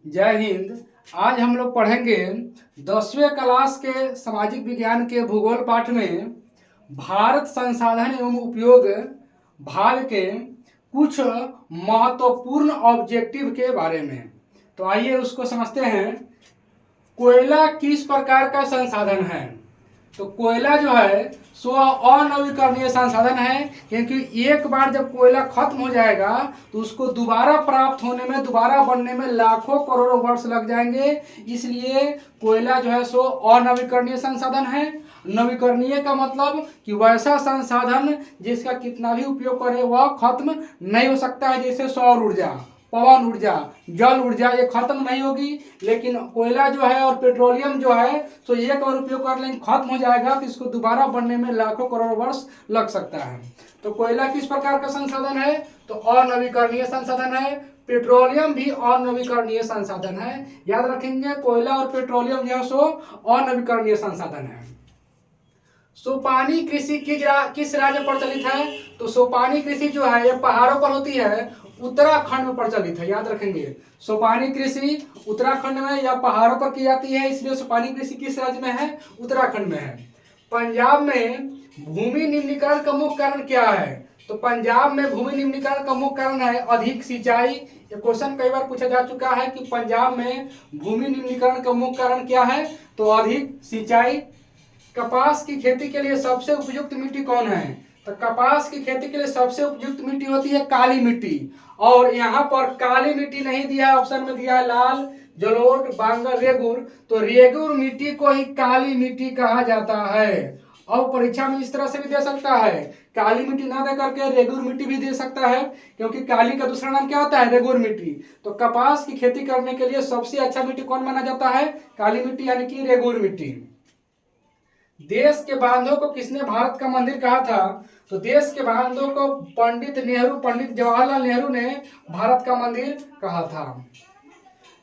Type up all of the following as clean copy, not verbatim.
जय हिंद। आज हम लोग पढ़ेंगे 10वें क्लास के सामाजिक विज्ञान के भूगोल पाठ में भारत संसाधन एवं उपयोग भाग के कुछ महत्वपूर्ण ऑब्जेक्टिव के बारे में। तो आइए उसको समझते हैं। कोयला किस प्रकार का संसाधन है? तो कोयला जो है सो अनवीकरणीय संसाधन है, क्योंकि एक बार जब कोयला खत्म हो जाएगा तो उसको दोबारा प्राप्त होने में, दोबारा बनने में लाखों करोड़ों वर्ष लग जाएंगे। इसलिए कोयला जो है सो अनवीकरणीय संसाधन है। नवीकरणीय का मतलब कि वैसा संसाधन जिसका कितना भी उपयोग करे वह खत्म नहीं हो सकता है, जैसे सौर ऊर्जा, पवन ऊर्जा, जल ऊर्जा, ये खत्म नहीं होगी। लेकिन कोयला जो है और पेट्रोलियम जो है तो एक बार उपयोग कर लेंगे खत्म हो जाएगा, तो इसको दोबारा बनने में लाखों करोड़ वर्ष लग सकता है। तो कोयला किस प्रकार का संसाधन है? तो अनवीकरणीय संसाधन है। पेट्रोलियम भी अनवीकरणीय संसाधन है। याद रखेंगे, कोयला और पेट्रोलियम जो है सो अनवीकरणीय संसाधन है। सोपानी कृषि किस राज्य में प्रचलित है? तो सोपानी कृषि जो है ये पहाड़ों पर होती है, उत्तराखंड में प्रचलित है। याद रखेंगे, सोपानी कृषि उत्तराखंड में या पहाड़ों पर की जाती है, इसलिए सोपानी कृषि किस राज्य में है? उत्तराखंड में है। पंजाब में भूमि निम्नीकरण का मुख्य कारण क्या है? तो पंजाब में भूमि निम्नीकरण का मुख्य कारण है अधिक सिंचाई। ये क्वेश्चन कई बार पूछा जा चुका है कि पंजाब में भूमि निम्नीकरण का मुख्य कारण क्या है? तो अधिक सिंचाई। कपास की खेती के लिए सबसे उपयुक्त मिट्टी कौन है? तो कपास की खेती के लिए सबसे उपयुक्त मिट्टी होती है काली मिट्टी। और यहाँ पर काली मिट्टी नहीं दिया है, ऑप्शन में दिया है लाल, जलोढ़, बांगर, रेगुर। तो रेगुर मिट्टी को ही काली मिट्टी कहा जाता है। और परीक्षा में इस तरह से भी दे सकता है, काली मिट्टी ना दे करके रेगुर मिट्टी भी दे सकता है, क्योंकि काली का दूसरा नाम क्या होता है? रेगुर मिट्टी। तो कपास की खेती करने के लिए सबसे अच्छा मिट्टी कौन माना जाता है? काली मिट्टी, यानी कि रेगुर मिट्टी। देश के बांधों को किसने भारत का मंदिर कहा था? तो देश के बांधों को पंडित जवाहरलाल नेहरू ने भारत का मंदिर कहा था।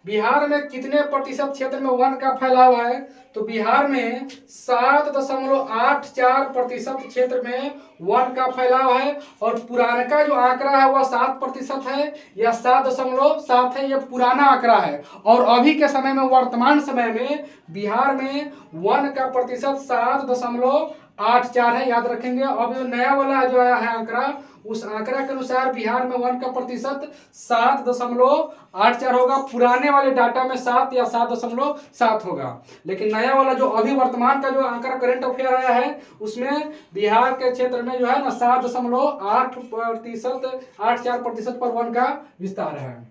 बिहार में कितने प्रतिशत क्षेत्र में वन का फैलाव है? तो बिहार में 7.84% क्षेत्र में वन का फैलाव है। और पुराना का जो आंकड़ा है वह 7% है या 7.7 है, यह पुराना आंकड़ा है। और अभी के समय में, वर्तमान समय में बिहार में वन का प्रतिशत 7.84 है। याद रखेंगे। अब जो नया वाला जो आया है आंकड़ा, उस आंकड़ा के अनुसार बिहार में वन का प्रतिशत 7.84 होगा। पुराने वाले डाटा में 7 या 7.7 होगा। लेकिन नया वाला जो अभी वर्तमान का जो आंकड़ा करंट अफेयर आया है, उसमें बिहार के क्षेत्र में जो है ना 7.84% पर वन का विस्तार है।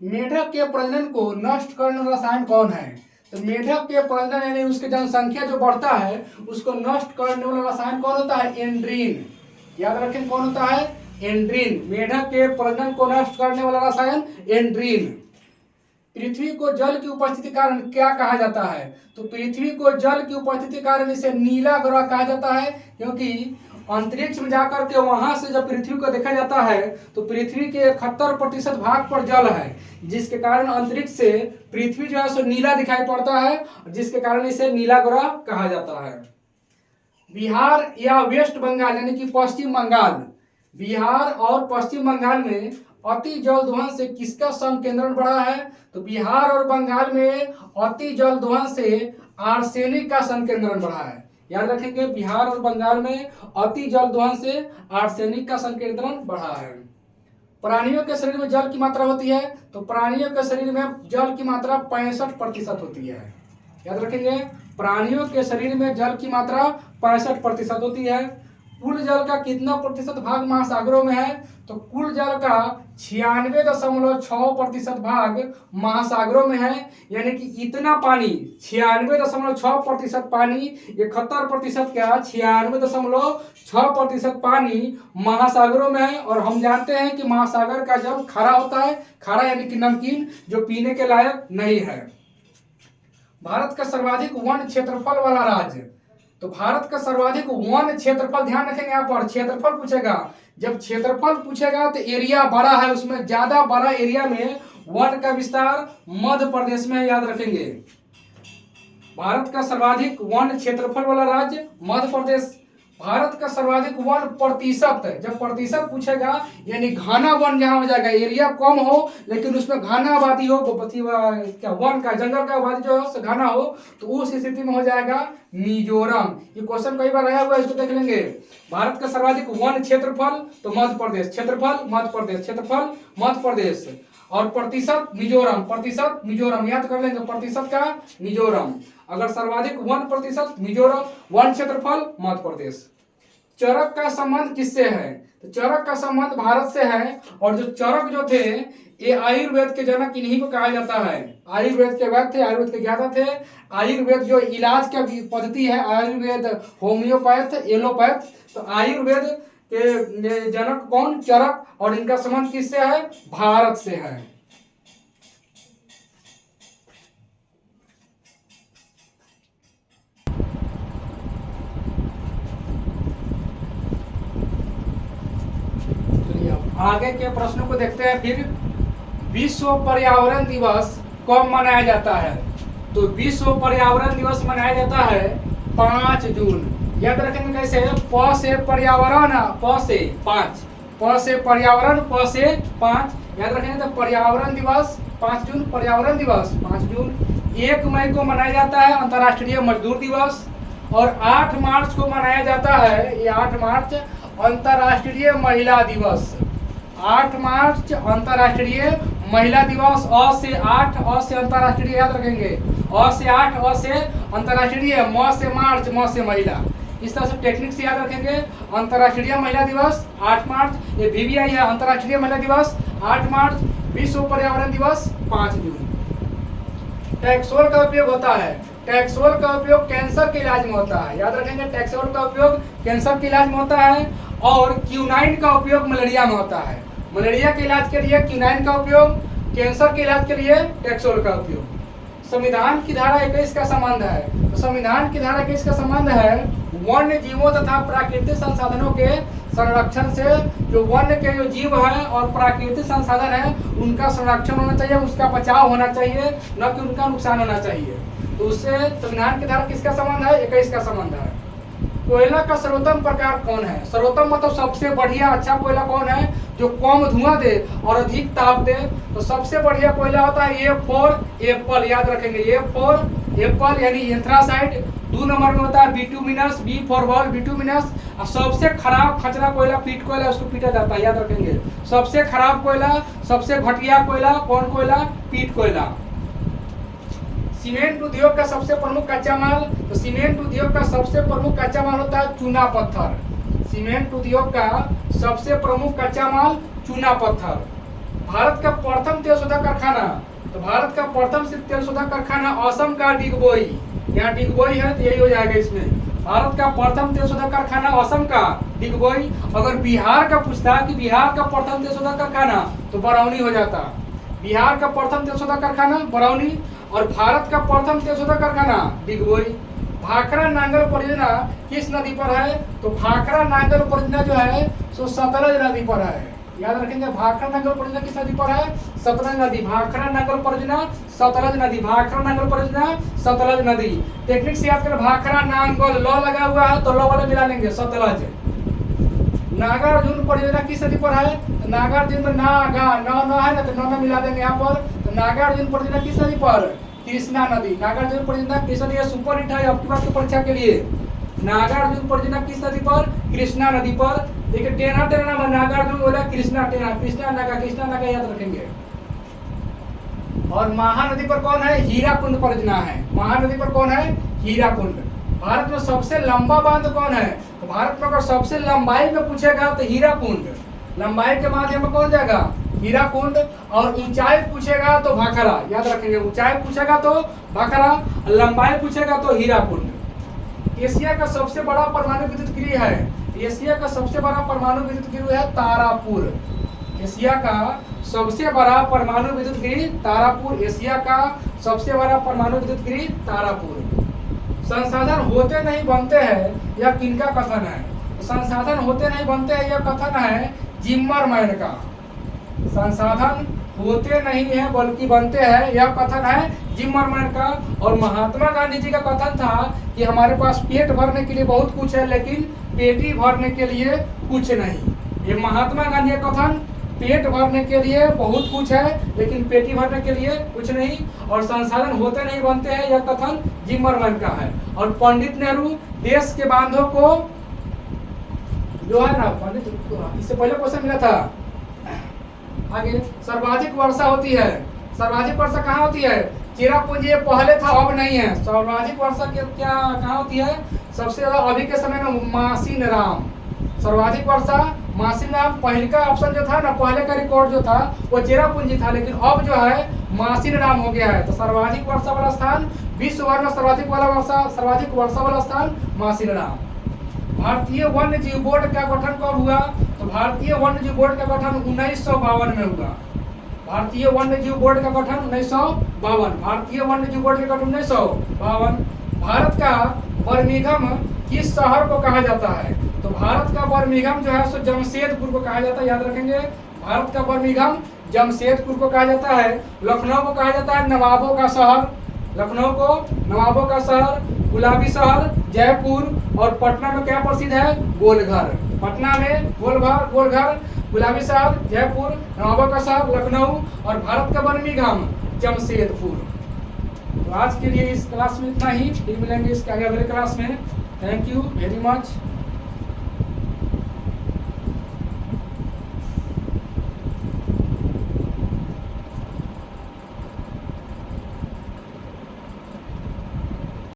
मेढक के प्रजनन को नष्ट करने वाला रसायन कौन है? तो मेढक के प्रजनन यानी उसकी जनसंख्या जो बढ़ता है उसको नष्ट करने वाला रसायन कौन होता है? एंड्रीन। याद रखें, कौन होता है? एंड्रीन। मेढक के प्रजनन को नष्ट करने वाला रसायन एंड्रीन। पृथ्वी को जल की उपस्थिति कारण क्या कहा जाता है? तो पृथ्वी को जल की उपस्थिति कारण इसे नीला ग्रह कहा जाता है, क्योंकि अंतरिक्ष में जाकर के वहां से जब पृथ्वी को देखा जाता है तो पृथ्वी के 71% भाग पर जल है, जिसके कारण अंतरिक्ष से पृथ्वी जो है सो नीला दिखाई पड़ता है, जिसके कारण इसे नीला ग्रह कहा जाता है। बिहार या वेस्ट बंगाल यानी कि पश्चिम बंगाल, बिहार और पश्चिम बंगाल में अति जल दोहन से किसका संकेंद्रण बढ़ा है? तो बिहार और बंगाल में अति जल दोहन से आर्सेनिक का संकेंद्रण बढ़ा है। याद रखेंगे, बिहार और बंगाल में अति जल दोहन से आर्सेनिक का संकेंद्रण बढ़ा है। प्राणियों के शरीर में जल की मात्रा होती है, तो प्राणियों के शरीर में जल की मात्रा 65% होती है। याद रखेंगे, प्राणियों के शरीर में जल की मात्रा 65% होती है। कुल जल का कितना प्रतिशत भाग महासागरों में है? तो कुल जल का 96.6% भाग महासागरों में है। यानी कि इतना पानी 96.6% पानी, 71% क्या, 96.6% पानी महासागरों में है। और हम जानते हैं कि महासागर का जल खारा होता है, खारा यानी कि नमकीन, जो पीने के लायक नहीं है। भारत का सर्वाधिक वन क्षेत्रफल वाला राज्य, तो भारत का सर्वाधिक वन क्षेत्रफल, ध्यान रखेंगे यहाँ पर क्षेत्रफल पूछेगा। जब क्षेत्रफल पूछेगा तो एरिया बड़ा है, उसमें ज्यादा बड़ा एरिया में वन का विस्तार मध्य प्रदेश में है। याद रखेंगे, भारत का सर्वाधिक वन क्षेत्रफल वाला राज्य मध्य प्रदेश। भारत का सर्वाधिक वन प्रतिशत, जब प्रतिशत पूछेगा यानी घना वन जहाँ हो जाएगा, एरिया कम हो लेकिन उसमें घना आबादी हो, क्या वन का जंगल का आबादी जो है घना हो, तो उस स्थिति में हो जाएगा मिजोरम। ये क्वेश्चन कई बार आया हुआ है, इसको देख लेंगे। भारत का सर्वाधिक वन क्षेत्रफल तो मध्य प्रदेश, क्षेत्रफल मध्य प्रदेश, क्षेत्रफल मध्य प्रदेश, और प्रतिशत मिजोरम, प्रतिशत मिजोरम याद कर लेंगे, प्रतिशत का मिजोरम। अगर सर्वाधिक वन प्रतिशत मिजोरम, वन क्षेत्रफल मध्य प्रदेश। चरक का संबंध किससे है? तो चरक का संबंध भारत से है, और जो चरक जो थे ये आयुर्वेद के जनक इन्हीं को कहा जाता है। आयुर्वेद के वैद्य थे, आयुर्वेद के ज्ञाता थे। आयुर्वेद जो इलाज का पद्धति है, आयुर्वेद होम्योपैथ, एलोपैथ, तो आयुर्वेद के जनक कौन? चरक। और इनका संबंध किससे है? भारत से है। आगे के प्रश्नों को देखते हैं। फिर विश्व पर्यावरण दिवस कब मनाया जाता है? तो विश्व पर्यावरण दिवस मनाया जाता है 5 जून। याद रखेंगे कैसे? प से पर्यावरण, प से 5, प से पर्यावरण, प से 5, याद रखेंगे। तो पर्यावरण दिवस 5 जून, पर्यावरण दिवस 5 जून। 1 मई को मनाया जाता है अंतर्राष्ट्रीय मजदूर दिवस, और 8 मार्च को मनाया जाता है, ये 8 मार्च अंतर्राष्ट्रीय महिला दिवस। 8 मार्च अंतर्राष्ट्रीय महिला दिवस। अ से 8, अ से अंतर्राष्ट्रीय याद रखेंगे, अ से 8, अ से अंतर्राष्ट्रीय, म से मार्च, म से महिला। इस तरह से टेक्निक से याद रखेंगे। अंतर्राष्ट्रीय महिला दिवस 8 मार्च, ये VVI है, अंतर्राष्ट्रीय महिला दिवस 8 मार्च। विश्व पर्यावरण दिवस 5 जून। टैक्सोल का उपयोग होता है, टैक्सोल का उपयोग कैंसर के इलाज में होता है, याद रखेंगे। टैक्सोल का उपयोग कैंसर के इलाज में होता है, और क्यूनाइन का उपयोग मलेरिया में होता है। मलेरिया के इलाज के लिए क्यूनाइन का उपयोग, कैंसर के इलाज के लिए टैक्सोल का उपयोग। संविधान की धारा 21 का संबंध है, तो संविधान की धारा 21 का संबंध है वन्य जीवों तथा प्राकृतिक संसाधनों के संरक्षण से। जो वन्य के जो जीव हैं और प्राकृतिक संसाधन है उनका संरक्षण होना चाहिए, उसका बचाव होना चाहिए, न कि उनका नुकसान होना चाहिए। तो उससे संविधान की धारा किसका संबंध है? 21 का संबंध है। कोयला का सर्वोत्तम प्रकार कौन है? सर्वोत्तम मतलब सबसे बढ़िया अच्छा कोयला कौन है? जो कम धुआं दे और अधिक ताप दे। तो सबसे बढ़िया कोयला होता है A4 एप्पल, याद रखेंगे, A4 एप्पल यानी एंथ्रासाइट। 2 नंबर में होता है bituminous, B for ball, bituminous. और सबसे खराब खचरा कोयला पीट कोयला, उसको पीटा जाता है, याद रखेंगे। सबसे खराब कोयला, सबसे घटिया कोयला कौन कोयला? पीट कोयला। सीमेंट उद्योग का सबसे प्रमुख कच्चा माल, तो सीमेंट उद्योग का सबसे प्रमुख कच्चा माल होता है चूना पत्थर। सीमेंट उद्योग का सबसे प्रमुख कच्चा माल चूना पत्थर। भारत का प्रथम तेल शोधक कारखाना, तो भारत का प्रथम तेल शोधक कारखाना असम का डिगबोई, यहाँ डिगबोई है तो यही हो जाएगा इसमें। भारत का प्रथम तेल शोधक कारखाना असम का डिगबोई। अगर बिहार का पूछता कि बिहार का प्रथम तेल शोधक कारखाना, तो बरौनी हो जाता। बिहार का प्रथम तेल शोधक कारखाना बरौनी, और भारत का प्रथम तेल शोधक कारखाना डिगबोई। भाखरा नांगल परियोजना किस नदी पर है? तो भाखरा नांगल परियोजना जो है सो सतलज नदी पर है, याद रखेंगे। भाखरा नांगल परियोजना किस नदी पर है? सतलज नदी। भाखरा नांगल परियोजना सतलज नदी, भाखरा नांगल परियोजना सतलज नदी। टेक्निक से याद करें, भाखरा नांगल ल लगा हुआ है तो ल वाले मिला लेंगे, सतलज। नागार्जुन परियोजना किस नदी पर है? नागार्जुन में नागा न है ना, तो न मिला देंगे यहाँ पर। तो नागार्जुन परियोजना किस नदी पर? कृष्णा नदी। नागार्जुन परियोजना किस नदी? सुपर हिट है आपकी बात की परीक्षा के लिए। नागार्जुन परियोजना किस नदी पर? कृष्णा नदी पर। देखिए टेढ़ा टेढ़ा नाम, नागार्जुन बोला कृष्णा, टेढ़ा कृष्णा नागा याद रखेंगे। और महानदी पर कौन है? हीराकुंड परियोजना है। महानदी पर कौन है? हीराकुंड। भारत में सबसे लंबा बांध कौन है? तो भारत में अगर सबसे लंबाई में पूछेगा तो हीराकुंड। लंबाई के माध्यम में कौन जाएगा? हीराकुंड। और ऊंचाई पूछेगा तो भाखरा, याद रखेंगे। ऊंचाई पूछेगा तो भाखरा, लंबाई पूछेगा तो हीराकुंड। एशिया का सबसे बड़ा परमाणु विद्युत गृह है, एशिया का सबसे बड़ा परमाणु विद्युत गृह है तारापुर। एशिया का सबसे बड़ा परमाणु विद्युत गृह तारापुर। एशिया का सबसे बड़ा परमाणु विद्युत गृह तारापुर। संसाधन होते नहीं बनते हैं, यह किनका कथन है? संसाधन होते नहीं बनते हैं, यह कथन है जिम्मरमैन का। संसाधन होते नहीं है बल्कि बनते हैं, यह कथन है जिम्मरमैन का। और महात्मा गांधी जी का कथन था कि हमारे पास पेट भरने के लिए बहुत कुछ है लेकिन पेटी भरने के लिए कुछ नहीं। ये महात्मा गांधी का कथन, पेट भरने के लिए बहुत कुछ है लेकिन पेटी भरने के लिए कुछ नहीं, और संसाधन होते नहीं बनते हैं, यह कथन जिम्मरमैन का है। और पंडित नेहरू देश के बांधों को जो है ना, पंडित, इससे पहले क्वेश्चन मिला था आगे, सर्वाधिक वर्षा होती है, सर्वाधिक वर्षा कहाँ होती है? चेरापूंजी, ये पहले था अब नहीं है। सर्वाधिक वर्षा क्या कहाँ होती है? सबसे ज्यादा अभी के समय में मासिन राम, सर्वाधिक वर्षा मासिन राम। पहले का ऑप्शन जो था ना, पहले का रिकॉर्ड जो था वो चेरापूंजी था, लेकिन अब जो है मासिन राम हो गया है। तो सर्वाधिक वर्षा वाला स्थान, विश्व भर में सर्वाधिक वर्षा वाला स्थान मासिन राम। भारतीय वन्य जीव बोर्ड का गठन कब हुआ? तो भारतीय वन्य जीव बोर्ड का गठन 1952 में हुआ। भारतीय वन्य जीव बोर्ड का गठन 1952। भारतीय वन्य जीव बोर्ड का गठन 1952। भारत का बर्मिंघम किस शहर को कहा जाता है? तो भारत का बर्मिंघम जो है सो जमशेदपुर को कहा जाता है, याद रखेंगे। भारत का बर्मिंघम जमशेदपुर को कहा जाता है। लखनऊ को कहा जाता है नवाबों का शहर, लखनऊ को नवाबों का शहर, गुलाबी शहर जयपुर। और पटना में क्या प्रसिद्ध है? गोलघर। पटना में गोलघर, गुलाबी शहर जयपुर, नवाबों का शहर लखनऊ, और भारत का बर्मिंघम जमशेदपुर। तो आज के लिए इस क्लास में इतना ही, फिर मिलेंगे इसके आगे अगले क्लास में। Thank you very much.